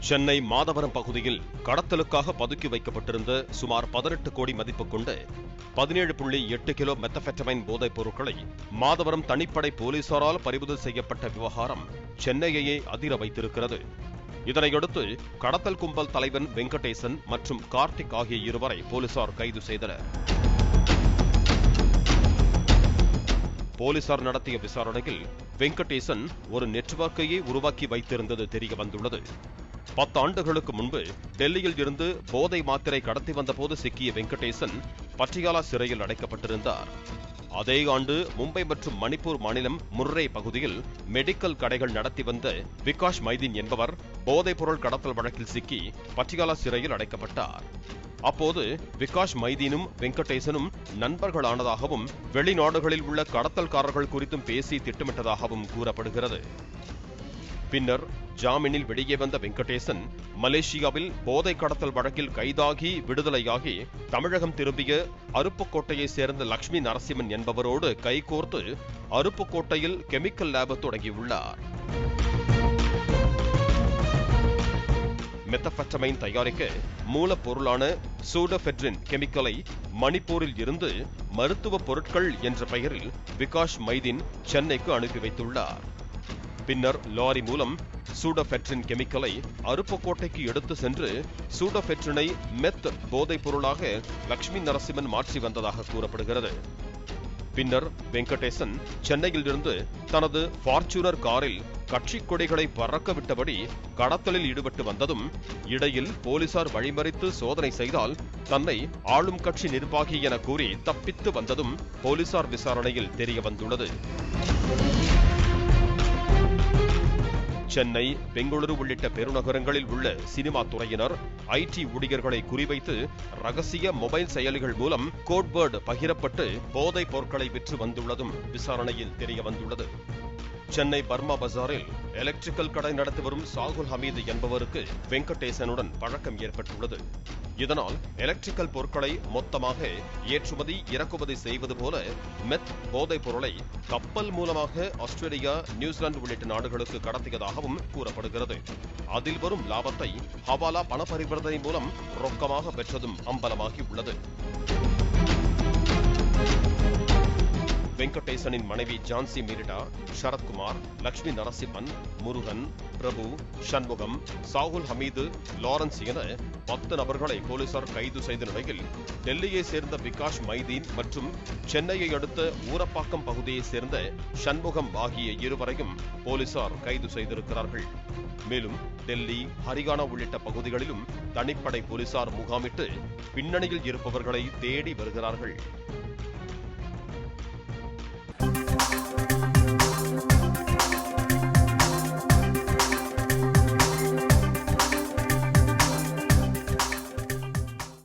சென்னை மாதவரம் பகுதியில் கடத்தலுக்காக பதுக்கி வைக்கப்பட்டிருந்த சுமார் 18 கோடி மதிப்பு கொண்ட 17.8 கிலோ மெத்தபெட்டமைன் போதைப் பொருட்களை மாதவரம் தனிப்படை போலீசாரால் பறிமுதல் செய்யப்பட்ட விவகாரம் சென்னையையே அதிர வைத்திருக்கிறது. இதனையடுத்து கடத்தல் கும்பல் தலைவன் வெங்கடேசன் மற்றும் கார்த்திக் ஆகிய இருவரை போலீசார் கைது செய்தனர். போலீசார் நடத்திய விசாரணையில் வெங்கடேசன் ஒரு நெட்வொர்க்கையே உருவாக்கி வைத்திருந்தது தெரிய வந்துள்ளது. 10 ஆண்டுகளுக்கு முன்பு டெல்லியில் இருந்து போதை மாத்திரை கடத்தி வந்தபோது சிக்கிய வெங்கடேசன் பட்டியாலா சிறையில் அடைக்கப்பட்டிருந்தார். அதே ஆண்டு மும்பை மற்றும் மணிப்பூர் மாநிலம் முர்ரே பகுதியில் மெடிக்கல் கடைகள் நடத்தி வந்த விகாஷ் மைதீன் என்பவர் போதைப் பொருள் கடத்தல் வழக்கில் சிக்கி பட்டியாலா சிறையில் அடைக்கப்பட்டார். அப்போது விகாஷ் மைதீனும் வெங்கடேசனும் நண்பர்களானதாகவும் வெளிநாடுகளில் உள்ள கடத்தல்காரர்கள் குறித்தும் பேசி திட்டமிட்டதாகவும் கூறப்படுகிறது. பின்னர் ஜாமீனில் வெளியே வந்த வெங்கடேசன் மலேசியாவில் போதை கடத்தல் வழக்கில் கைதாகி விடுதலையாகி தமிழகம் திரும்பிய அருப்புக்கோட்டையைச் சேர்ந்த லட்சுமி நரசிம்மன் என்பவரோடு கைகோர்த்து அருப்புக்கோட்டையில் கெமிக்கல் லேப் தொடங்கியுள்ளார். மெத்தபெட்டமைன் தயாரிக்க மூலப்பொருளான சூடோபெட்ரின் கெமிக்கலை மணிப்பூரில் இருந்து மருத்துவ பொருட்கள் என்ற பெயரில் விகாஷ் மைதீன் சென்னைக்கு அனுப்பி வைத்துள்ளார். பின்னர் லாரி மூலம் சூடோபெட்ரின் கெமிக்கலை அருப்புக்கோட்டைக்கு எடுத்து சென்று சூடோபெட்ரினை மெத் போதைப் பொருளாக லட்சுமி நரசிம்மன் மாற்றி வந்ததாக கூறப்படுகிறது. பின்னர் வெங்கடேசன் சென்னையில் இருந்து தனது ஃபார்ச்சூனர் காரில் கட்சி கொடிகளை பறக்க விட்டபடி கடத்தலில் ஈடுபட்டு வந்ததும் இடையில் போலீசார் வழிமறித்து சோதனை செய்தால் தன்னை ஆளும் கட்சி நிர்வாகி என கூறி தப்பித்து வந்ததும் போலீசார் விசாரணையில் தெரிய வந்துள்ளது. சென்னை, பெங்களூரு உள்ளிட்ட பெருநகரங்களில் உள்ள சினிமா துறையினர் ஐடி ஊழியர்களை குறிவைத்து ரகசிய மொபைல் செயலிகள் மூலம் கோட்வேர்டு பகிரப்பட்டு போதைப் பொருட்களை விற்று வந்துள்ளதும் விசாரணையில் தெரிய வந்துள்ளது. சென்னை பர்மா பஜாரில் எலக்ட்ரிக்கல் கடை நடத்தி வரும் சாகுல் ஹமீது என்பவருக்கு வெங்கடேசனுடன் பழக்கம் ஏற்பட்டுள்ளது. இதனால் எலக்ட்ரிக்கல் பொருட்களை மொத்தமாக ஏற்றுமதி இறக்குமதி செய்வது போல மெத் போதைப் பொருளை கப்பல் மூலமாக ஆஸ்திரேலியா, நியூசிலாந்து உள்ளிட்ட நாடுகளுக்கு கடத்தியதாகவும் கூறப்படுகிறது. அதில் வரும் லாபத்தை ஹவாலா பண பரிவர்த்தனை மூலம் ரொக்கமாக பெற்றதும் அம்பலமாகி உள்ளது. வெங்கடேசனின் மனைவி ஜான்சி மீரிடா, சரத்குமார், லட்சுமி நரசிம்மன், முருகன், பிரபு, சண்முகம், சாகுல் ஹமீது, லாரன்ஸ் என 10 நபர்களை போலீசார் கைது செய்த நிலையில் டெல்லியை சேர்ந்த விகாஷ் மைதீன் மற்றும் சென்னையை அடுத்த ஊரப்பாக்கம் பகுதியைச் சேர்ந்த சண்முகம் ஆகிய இருவரையும் போலீசார் கைது செய்திருக்கிறார்கள். மேலும் டெல்லி, ஹரியானா உள்ளிட்ட பகுதிகளிலும் தனிப்படை போலீசார் முகாமிட்டு பின்னணியில் இருப்பவர்களை தேடி வருகிறார்கள்.